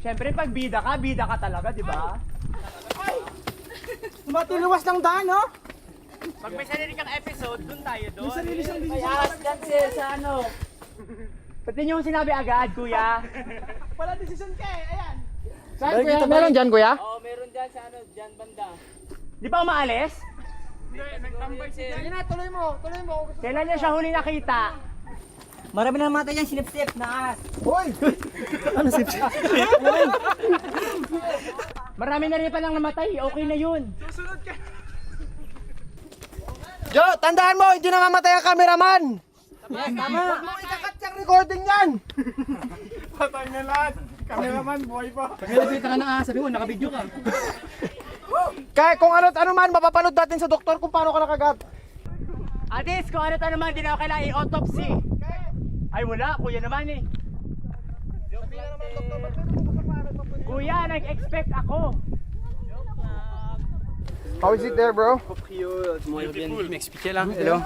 Siyempre, pag bida ka talaga, di ba? Matuluwas ng daan, no? Pag may sarili kang episode, dun tayo doon. May sarili siyang decision. Kaya dyan sa ano. Pati niyo sinabi agad, kuya. Wala decision ka eh, ayan. Saan, kuya? Meron dyan, kuya? Oo, meron dyan sa ano, dyan banda. Di ba umaalis? Nagtambay si Sige na, tuloy mo. Kailan niya siya huli nakita? Marami na namatay yan, sinip-sip na as. Hoy! Ano si Marami na rin palang namatay, okay na yun. Susunod ka. Jo, tandaan mo, hindi namamatay ang cameraman. Yes, tama. Huwag mo ikakat yung recording yan. Patay na lahat. Cameraman, boy pa. Pag-elevate ka na, sabi mo, nakabidyo ka. Kaya kung ano man, mapapanood natin sa doktor kung paano ka nakagat. Adis, kung ano naman, di na ako kailangan i-autopsy. Ay wala, kuya naman eh. Kuya, nag-expect ako. How is it there, bro? M'expliquer là. Hello.